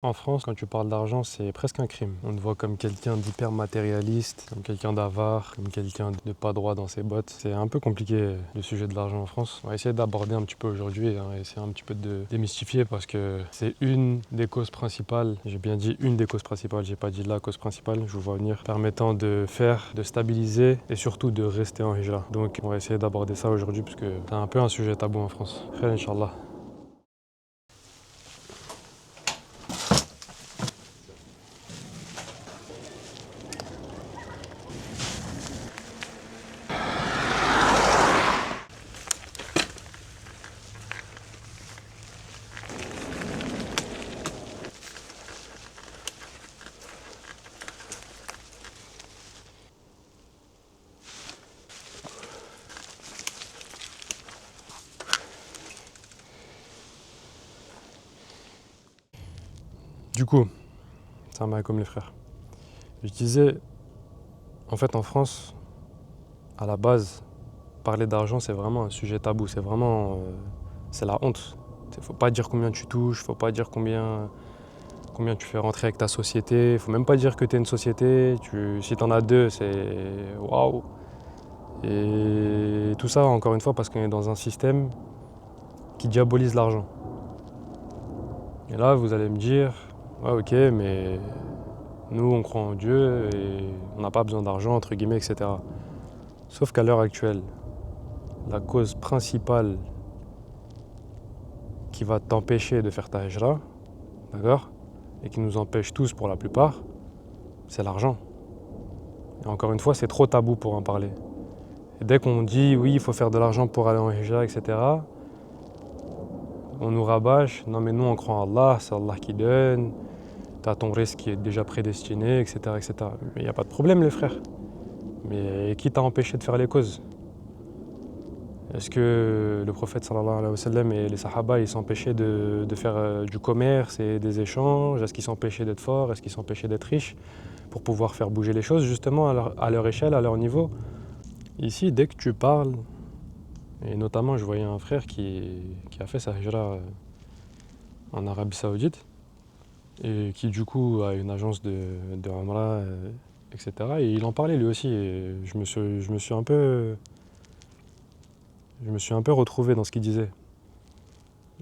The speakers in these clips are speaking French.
En France, quand tu parles d'argent, c'est presque un crime. On te voit comme quelqu'un d'hyper matérialiste, comme quelqu'un d'avare, comme quelqu'un de pas droit dans ses bottes. C'est un peu compliqué le sujet de l'argent en France. On va essayer d'aborder un petit peu aujourd'hui, on va essayer un petit peu de démystifier parce que c'est une des causes principales, j'ai bien dit une des causes principales, j'ai pas dit la cause principale, je vous vois venir, permettant de faire, de stabiliser et surtout de rester en hijra. Donc on va essayer d'aborder ça aujourd'hui parce que c'est un peu un sujet tabou en France. Khair, Inch'Allah. Du coup, c'est un bail comme les frères. Je disais, en fait, en France, à la base, parler d'argent, c'est vraiment un sujet tabou. C'est vraiment, c'est la honte. Il faut pas dire combien tu touches, faut pas dire combien tu fais rentrer avec ta société. Il faut même pas dire que tu es une société. Si tu en as deux, c'est waouh. Et tout ça, encore une fois, parce qu'on est dans un système qui diabolise l'argent. Et là, vous allez me dire, ouais, ok, mais nous, on croit en Dieu et on n'a pas besoin d'argent, entre guillemets, etc. Sauf qu'à l'heure actuelle, la cause principale qui va t'empêcher de faire ta hijra, d'accord, et qui nous empêche tous pour la plupart, c'est l'argent. Et encore une fois, c'est trop tabou pour en parler. Et dès qu'on dit oui, il faut faire de l'argent pour aller en hijra, etc., on nous rabâche, non mais nous on croit en Allah, c'est Allah qui donne, t'as ton risque qui est déjà prédestiné, etc. etc. Mais il n'y a pas de problème les frères. Mais qui t'a empêché de faire les causes? Est-ce que le prophète sallallahu alayhi wa sallam et les sahaba ils s'empêchaient de faire du commerce et des échanges? Est-ce qu'ils s'empêchaient d'être forts? Est-ce qu'ils s'empêchaient d'être riches pour pouvoir faire bouger les choses justement à leur échelle, à leur niveau? Ici, dès que tu parles, et notamment je voyais un frère qui a fait sa hijra en Arabie Saoudite et qui du coup a une agence de Umrah, etc. Et il en parlait lui aussi et je me suis un peu retrouvé dans ce qu'il disait.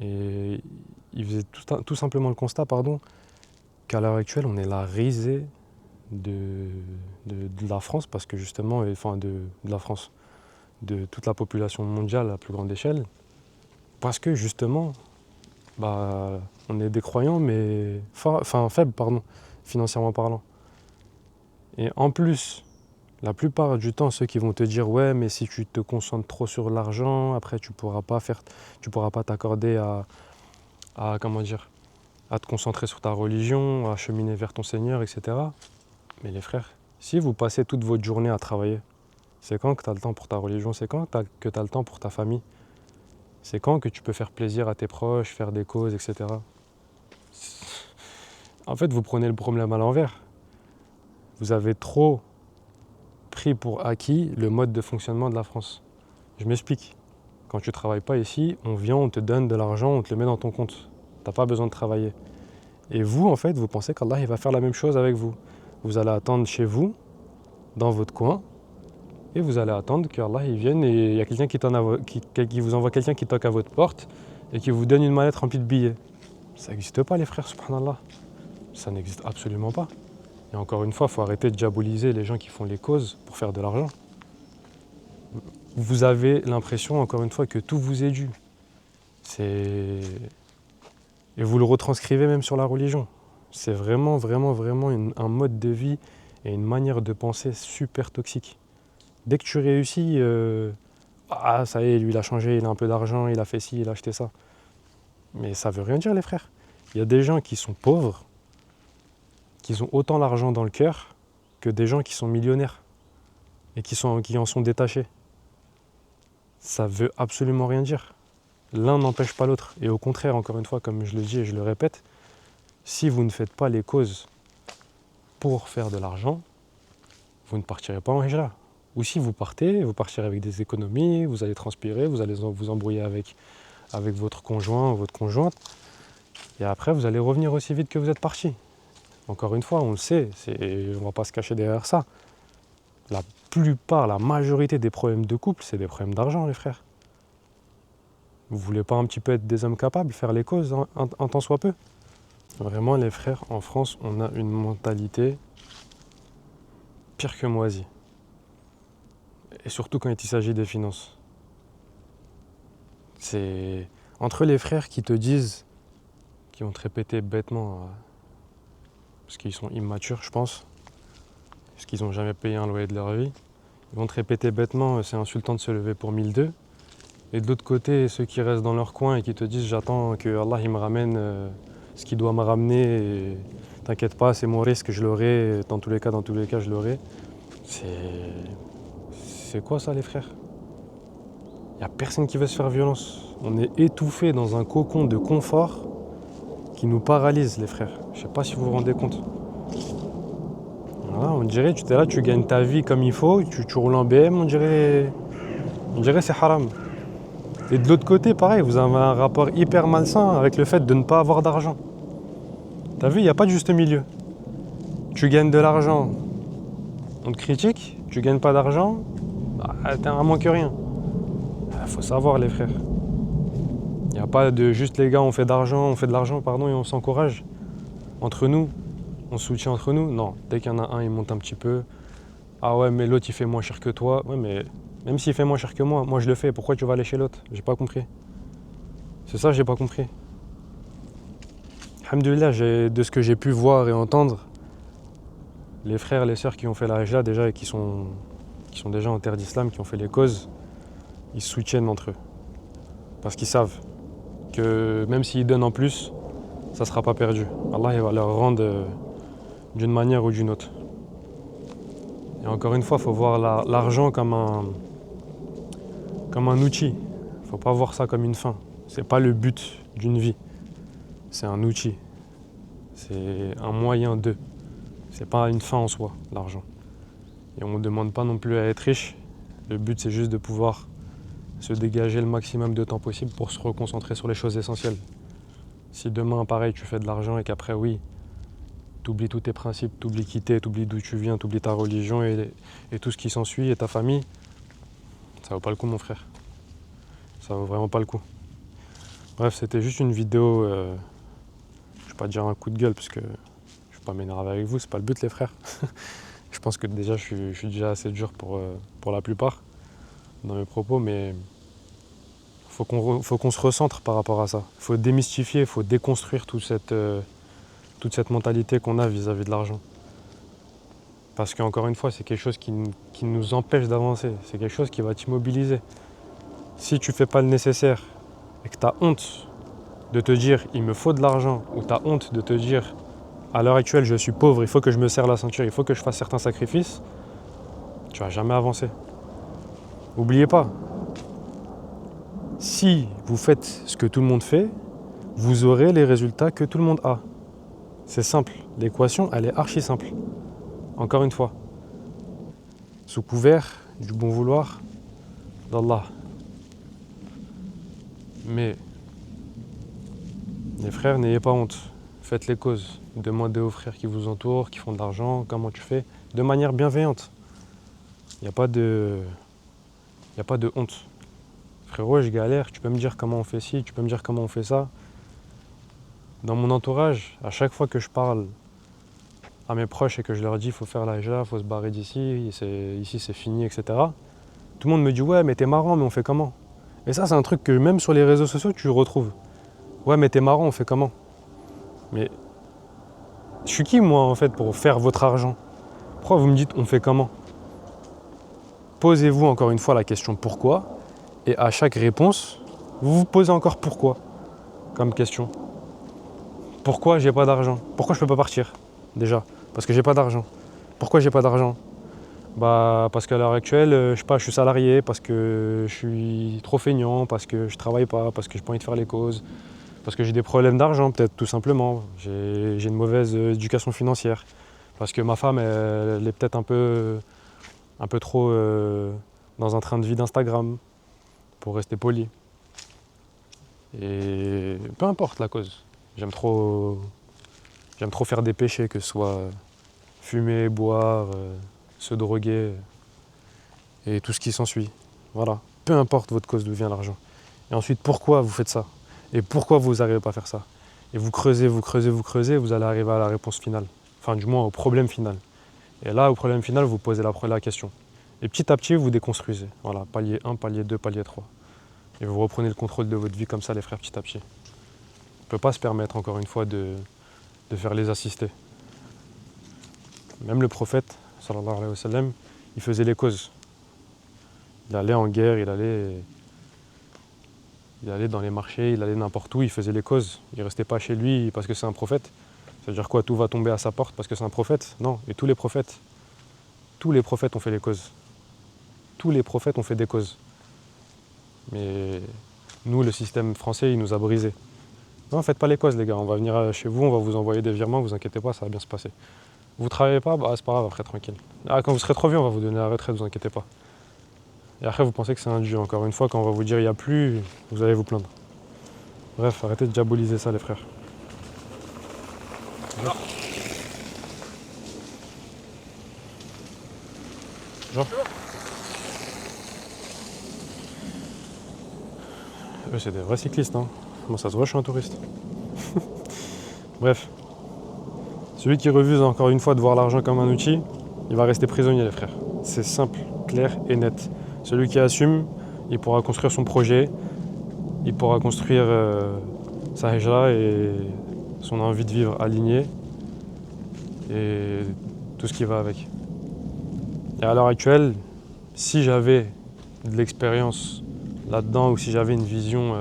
Et il faisait tout simplement le constat, pardon, qu'à l'heure actuelle, on est la risée de, de la France, parce que justement, enfin de la France, de toute la population mondiale à plus grande échelle, parce que justement, bah, on est des croyants, mais faibles, pardon, financièrement parlant. Et en plus, la plupart du temps, ceux qui vont te dire ouais, mais si tu te concentres trop sur l'argent, après tu pourras pas t'accorder comment dire, à te concentrer sur ta religion, à cheminer vers ton Seigneur, etc. Mais les frères, si vous passez toute votre journée à travailler, c'est quand que tu as le temps pour ta religion? C'est quand que tu as le temps pour ta famille? C'est quand que tu peux faire plaisir à tes proches, faire des causes, etc. En fait, vous prenez le problème à l'envers. Vous avez trop pris pour acquis le mode de fonctionnement de la France. Je m'explique. Quand tu ne travailles pas ici, on vient, on te donne de l'argent, on te le met dans ton compte. Tu n'as pas besoin de travailler. Et vous, en fait, vous pensez qu'Allah il va faire la même chose avec vous. Vous allez attendre chez vous, dans votre coin, et vous allez attendre qu'Allah il vienne et il y a quelqu'un qui vous envoie quelqu'un qui toque à votre porte et qui vous donne une mallette remplie de billets. Ça n'existe pas les frères, subhanallah. Ça n'existe absolument pas. Et encore une fois, il faut arrêter de diaboliser les gens qui font les causes pour faire de l'argent. Vous avez l'impression, encore une fois, que tout vous est dû. C'est... Et vous le retranscrivez même sur la religion. C'est vraiment, vraiment, vraiment un mode de vie et une manière de penser super toxique. Dès que tu réussis, ah ça y est, lui il a changé, il a un peu d'argent, il a fait ci, il a acheté ça. Mais ça veut rien dire les frères. Il y a des gens qui sont pauvres, qui ont autant l'argent dans le cœur que des gens qui sont millionnaires et qui en sont détachés. Ça veut absolument rien dire. L'un n'empêche pas l'autre. Et au contraire, encore une fois, comme je le dis et je le répète, si vous ne faites pas les causes pour faire de l'argent, vous ne partirez pas en hijra. Ou si vous partirez avec des économies, vous allez transpirer, vous allez vous embrouiller avec votre conjoint ou votre conjointe. Et après, vous allez revenir aussi vite que vous êtes parti. Encore une fois, on le sait, on ne va pas se cacher derrière ça. La plupart, la majorité des problèmes de couple, c'est des problèmes d'argent, les frères. Vous voulez pas un petit peu être des hommes capables, faire les causes un tant soit peu? Vraiment, les frères, en France, on a une mentalité pire que moisie. Et surtout quand il s'agit des finances. C'est entre les frères qui te disent, qui vont te répéter bêtement, parce qu'ils sont immatures, je pense, parce qu'ils n'ont jamais payé un loyer de leur vie, ils vont te répéter bêtement, c'est insultant de se lever pour 1002. Et de l'autre côté, ceux qui restent dans leur coin et qui te disent, j'attends que Allah il me ramène ce qu'il doit me ramener, et t'inquiète pas, c'est mon risque, je l'aurai, dans tous les cas, je l'aurai. C'est quoi ça, les frères? Il n'y a personne qui veut se faire violence. On est étouffé dans un cocon de confort qui nous paralyse, les frères. Je sais pas si vous vous rendez compte. Voilà, on dirait, tu es là, tu gagnes ta vie comme il faut, tu roules en BM, on dirait c'est haram. Et de l'autre côté, pareil, vous avez un rapport hyper malsain avec le fait de ne pas avoir d'argent. T'as vu, il n'y a pas de juste milieu. Tu gagnes de l'argent, on te critique. Tu gagnes pas d'argent, bah, t'es un moins que rien. Faut savoir, les frères. Il n'y a pas de juste les gars, on fait de l'argent, pardon, et on s'encourage. Entre nous, on se soutient entre nous. Non, dès qu'il y en a un, il monte un petit peu. Ah ouais, mais l'autre, il fait moins cher que toi. Ouais, mais même s'il fait moins cher que moi je le fais. Pourquoi tu vas aller chez l'autre? J'ai pas compris. C'est ça, j'ai pas compris. Alhamdoulilah, de ce que j'ai pu voir et entendre, les frères, les sœurs qui ont fait la Hajjah déjà et qui sont déjà en terre d'islam, qui ont fait les causes, ils se soutiennent entre eux. Parce qu'ils savent que même s'ils donnent en plus, ça ne sera pas perdu. Allah il va leur rendre d'une manière ou d'une autre. Et encore une fois, il faut voir l'argent comme un outil. Il ne faut pas voir ça comme une fin. Ce n'est pas le but d'une vie. C'est un outil. C'est un moyen d'eux. Ce n'est pas une fin en soi, l'argent. Et on ne demande pas non plus à être riche. Le but, c'est juste de pouvoir se dégager le maximum de temps possible pour se reconcentrer sur les choses essentielles. Si demain, pareil, tu fais de l'argent et qu'après, oui, tu oublies tous tes principes, tu oublies qui t'es, tu oublies d'où tu viens, tu oublies ta religion et tout ce qui s'ensuit et ta famille, ça vaut pas le coup, mon frère. Ça vaut vraiment pas le coup. Bref, c'était juste une vidéo, je vais pas dire un coup de gueule parce que je vais pas m'énerver avec vous, c'est pas le but, les frères. Je pense que déjà, je suis déjà assez dur pour la plupart dans mes propos, mais faut qu'on se recentre par rapport à ça. Il faut démystifier, il faut déconstruire toute cette mentalité qu'on a vis-à-vis de l'argent. Parce qu'encore une fois, c'est quelque chose qui nous empêche d'avancer. C'est quelque chose qui va t'immobiliser. Si tu ne fais pas le nécessaire et que tu as honte de te dire « il me faut de l'argent » ou tu as honte de te dire « à l'heure actuelle, je suis pauvre, il faut que je me serre la ceinture, il faut que je fasse certains sacrifices », tu ne vas jamais avancer. N'oubliez pas, si vous faites ce que tout le monde fait, vous aurez les résultats que tout le monde a. C'est simple, l'équation, elle est archi simple. Encore une fois, sous couvert du bon vouloir d'Allah. Mais, les frères, n'ayez pas honte. Faites les causes. Demandez aux frères qui vous entourent, qui font de l'argent, comment tu fais, de manière bienveillante. Il n'y a pas de honte. Frérot, je galère, tu peux me dire comment on fait ci, tu peux me dire comment on fait ça. Dans mon entourage, à chaque fois que je parle à mes proches et que je leur dis il faut faire la hajjah, il faut se barrer d'ici, ici c'est fini, etc. Tout le monde me dit ouais mais t'es marrant, mais on fait comment? Et ça c'est un truc que même sur les réseaux sociaux tu retrouves. Ouais mais t'es marrant, on fait comment? Mais je suis qui moi en fait pour faire votre argent? Pourquoi vous me dites on fait comment? Posez-vous encore une fois la question pourquoi, et à chaque réponse, vous vous posez encore pourquoi comme question. Pourquoi j'ai pas d'argent? Pourquoi je peux pas partir? Déjà, parce que j'ai pas d'argent. Pourquoi j'ai pas d'argent? Bah parce qu'à l'heure actuelle, je sais pas, je suis salarié, parce que je suis trop feignant, parce que je travaille pas, parce que j'ai pas envie de faire les causes, parce que j'ai des problèmes d'argent peut-être tout simplement. J'ai une mauvaise éducation financière, parce que ma femme elle est peut-être un peu trop dans un train de vie d'Instagram, pour rester poli. Et peu importe la cause. J'aime trop faire des péchés, que ce soit fumer, boire, se droguer et tout ce qui s'ensuit. Voilà. Peu importe votre cause d'où vient l'argent. Et ensuite, pourquoi vous faites ça? Et pourquoi vous n'arrivez pas à faire ça? Et vous creusez, vous allez arriver à la réponse finale. Enfin, du moins au problème final. Et là, au problème final, vous posez la question. Et petit à petit, vous déconstruisez. Voilà, palier 1, palier 2, palier 3. Et vous reprenez le contrôle de votre vie comme ça, les frères, petit à petit. On ne peut pas se permettre, encore une fois, de faire les assister. Même le prophète, sallallahu alayhi wa sallam, il faisait les causes. Il allait en guerre, il allait dans les marchés, il allait n'importe où, il faisait les causes. Il ne restait pas chez lui parce que c'est un prophète. Ça veut dire quoi? Tout va tomber à sa porte parce que c'est un prophète? Non. Et tous les prophètes ont fait les causes. Tous les prophètes ont fait des causes. Mais nous, le système français, il nous a brisés. Non, faites pas les causes, les gars. On va venir chez vous, on va vous envoyer des virements, vous inquiétez pas, ça va bien se passer. Vous travaillez pas, bah c'est pas grave, après tranquille. Ah, quand vous serez trop vieux, on va vous donner la retraite, vous inquiétez pas. Et après, vous pensez que c'est un dieu. Encore une fois, quand on va vous dire il n'y a plus, vous allez vous plaindre. Bref, arrêtez de diaboliser ça, les frères. Genre eux, c'est des vrais cyclistes, hein. Moi, ça se voit, je suis un touriste. Bref. Celui qui refuse encore une fois de voir l'argent comme un outil, il va rester prisonnier, les frères. C'est simple, clair et net. Celui qui assume, il pourra construire son projet, il pourra construire sa hijra et son envie de vivre aligné et tout ce qui va avec. Et à l'heure actuelle, si j'avais de l'expérience là-dedans ou si j'avais une vision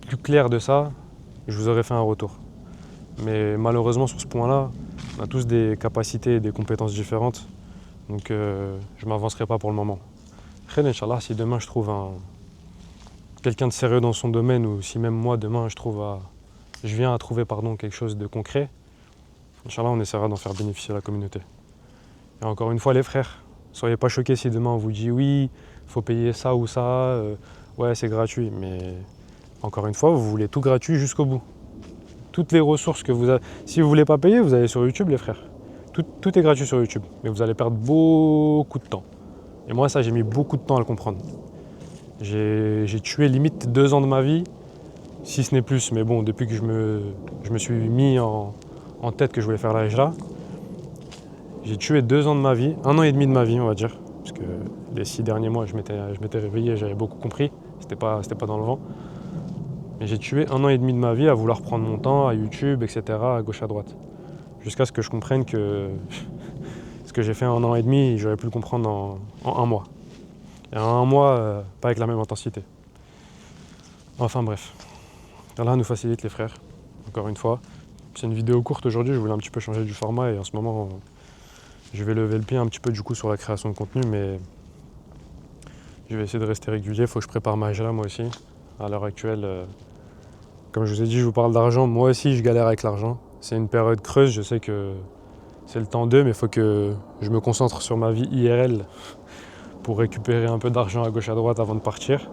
plus claire de ça, je vous aurais fait un retour. Mais malheureusement, sur ce point-là, on a tous des capacités et des compétences différentes. Donc je ne m'avancerai pas pour le moment. Après, Inch'Allah, si demain je trouve quelqu'un de sérieux dans son domaine ou si même moi demain je viens à trouver quelque chose de concret, Inch'Allah, on essaiera d'en faire bénéficier la communauté. Et encore une fois, les frères, soyez pas choqués si demain on vous dit oui, il faut payer ça ou ça, ouais c'est gratuit. Mais encore une fois, vous voulez tout gratuit jusqu'au bout. Toutes les ressources que vous avez. Si vous ne voulez pas payer, vous allez sur YouTube, les frères. Tout est gratuit sur YouTube. Mais vous allez perdre beaucoup de temps. Et moi, ça, j'ai mis beaucoup de temps à le comprendre. J'ai tué limite 2 ans de ma vie, si ce n'est plus. Mais bon, depuis que je me suis mis en tête que je voulais faire la hijra, j'ai tué 2 ans de ma vie, 1 an et demi de ma vie, on va dire. Parce que les 6 derniers mois, je m'étais réveillé, j'avais beaucoup compris. C'était pas dans le vent. Mais j'ai tué 1 an et demi de ma vie à vouloir prendre mon temps à YouTube, etc., à gauche, à droite. Jusqu'à ce que je comprenne que ce que j'ai fait en 1 an et demi, j'aurais pu le comprendre en 1 mois. Et en 1 mois, pas avec la même intensité. Enfin bref. Allah nous facilite, les frères, encore une fois. C'est une vidéo courte aujourd'hui, je voulais un petit peu changer du format et en ce moment, je vais lever le pied un petit peu du coup sur la création de contenu, mais je vais essayer de rester régulier. Il faut que je prépare ma hijra moi aussi. À l'heure actuelle, comme je vous ai dit, je vous parle d'argent. Moi aussi, je galère avec l'argent. C'est une période creuse. Je sais que c'est le temps d'eux, mais il faut que je me concentre sur ma vie IRL pour récupérer un peu d'argent à gauche à droite avant de partir.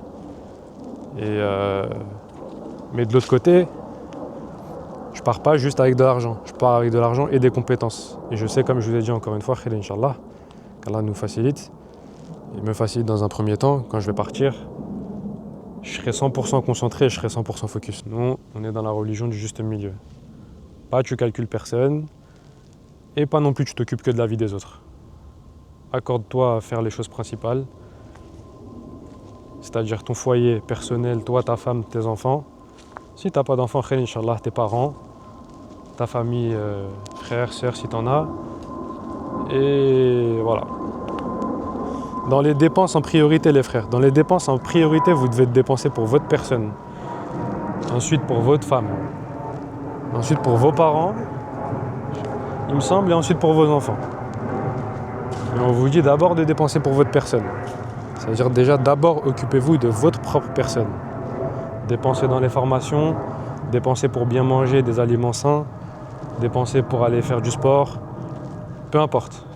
Mais de l'autre côté, je pars pas juste avec de l'argent. Je pars avec de l'argent et des compétences. Et je sais, comme je vous ai dit encore une fois, khayr Inch'Allah, qu'Allah nous facilite. Il me facilite dans un premier temps. Quand je vais partir, je serai 100% concentré et je serai 100% focus. Nous, on est dans la religion du juste milieu. Pas tu calcules personne et pas non plus tu t'occupes que de la vie des autres. Accorde-toi à faire les choses principales, c'est-à-dire ton foyer personnel, toi, ta femme, tes enfants. Si tu n'as pas d'enfants, khayr Inch'Allah, tes parents, ta famille, frères, sœurs si tu en as. Et voilà. Dans les dépenses en priorité, les frères, dans les dépenses en priorité, vous devez dépenser pour votre personne. Ensuite pour votre femme. Ensuite pour vos parents, il me semble, et ensuite pour vos enfants. Et on vous dit d'abord de dépenser pour votre personne. C'est-à-dire déjà d'abord occupez-vous de votre propre personne. Dépensez dans les formations, dépensez pour bien manger des aliments sains, dépensez pour aller faire du sport, peu importe.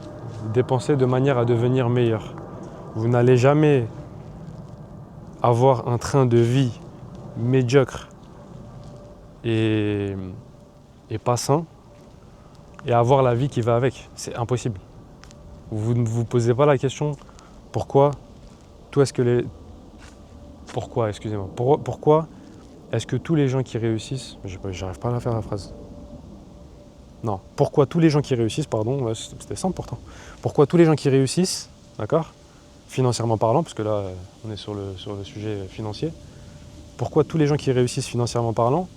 Dépensez de manière à devenir meilleur. Vous n'allez jamais avoir un train de vie médiocre et pas sain et avoir la vie qui va avec. C'est impossible. Vous ne vous posez pas la question pourquoi pourquoi est-ce que tous les gens qui réussissent, j'arrive pas à la faire la phrase. Non, pourquoi tous les gens qui réussissent, pardon, ouais, c'était simple pourtant. Pourquoi tous les gens qui réussissent, d'accord, financièrement parlant, parce que là on est sur le sujet financier, pourquoi tous les gens qui réussissent financièrement parlant,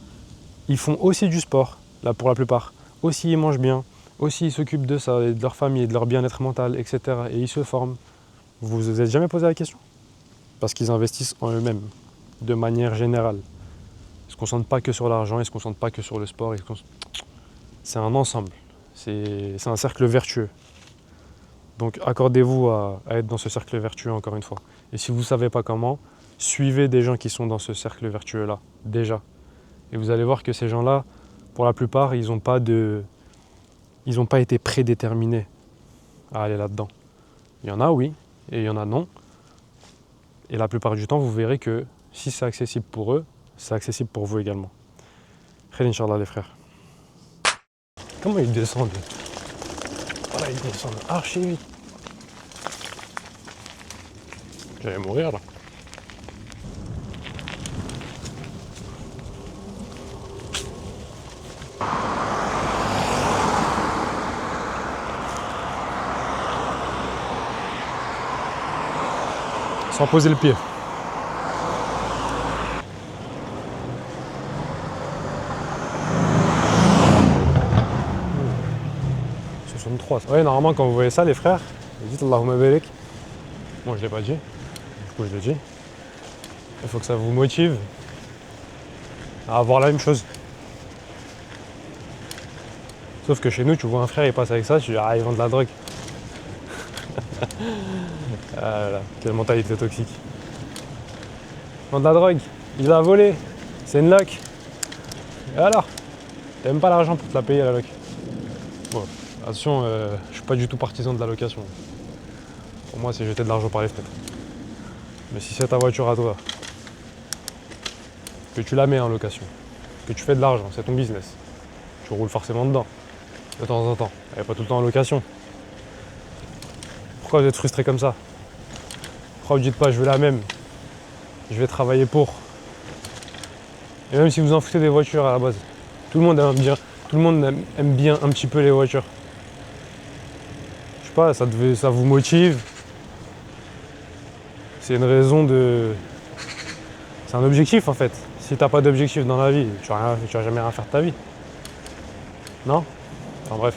ils font aussi du sport, là pour la plupart, aussi ils mangent bien, aussi ils s'occupent de ça, et de leur famille, et de leur bien-être mental, etc. Et ils se forment. Vous vous êtes jamais posé la question? Parce qu'ils investissent en eux-mêmes, de manière générale. Ils ne se concentrent pas que sur l'argent, ils ne se concentrent pas que sur le sport. C'est un ensemble, c'est un cercle vertueux. Donc accordez-vous à être dans ce cercle vertueux encore une fois. Et si vous ne savez pas comment, suivez des gens qui sont dans ce cercle vertueux-là, déjà. Et vous allez voir que ces gens-là, pour la plupart, ils n'ont pas été prédéterminés à aller là-dedans. Il y en a oui, et il y en a non. Et la plupart du temps, vous verrez que si c'est accessible pour eux, c'est accessible pour vous également. Khair Inch'Allah les frères. Comment ils descendent? Voilà, ils descendent archi vite. J'allais mourir là. Sans poser le pied. Ouais, normalement, quand vous voyez ça, les frères, vous dites Allahumma barik. Moi, je l'ai pas dit. Du coup, je l'ai dit. Il faut que ça vous motive à avoir la même chose. Sauf que chez nous, tu vois un frère, il passe avec ça, tu dis ah, il vend de la drogue. Ah là là, quelle mentalité toxique. Il vend de la drogue, il l'a volé, c'est une loc. Et alors? T'aimes pas l'argent pour te la payer la loc? Bon, attention, je suis pas du tout partisan de la location. Pour moi, c'est jeter de l'argent par les fenêtres. Mais si c'est ta voiture à toi, que tu la mets en location, que tu fais de l'argent, c'est ton business, tu roules forcément dedans, de temps en temps. Elle n'est pas tout le temps en location. Pourquoi vous êtes frustré comme ça? Pourquoi vous dites pas je veux la même, je vais travailler pour? Et même si vous en foutez des voitures à la base, tout le monde aime bien un petit peu les voitures. Je sais pas, ça vous motive. C'est une raison de... C'est un objectif en fait. Si t'as pas d'objectif dans la vie, tu vas jamais rien faire de ta vie. Non? Enfin bref.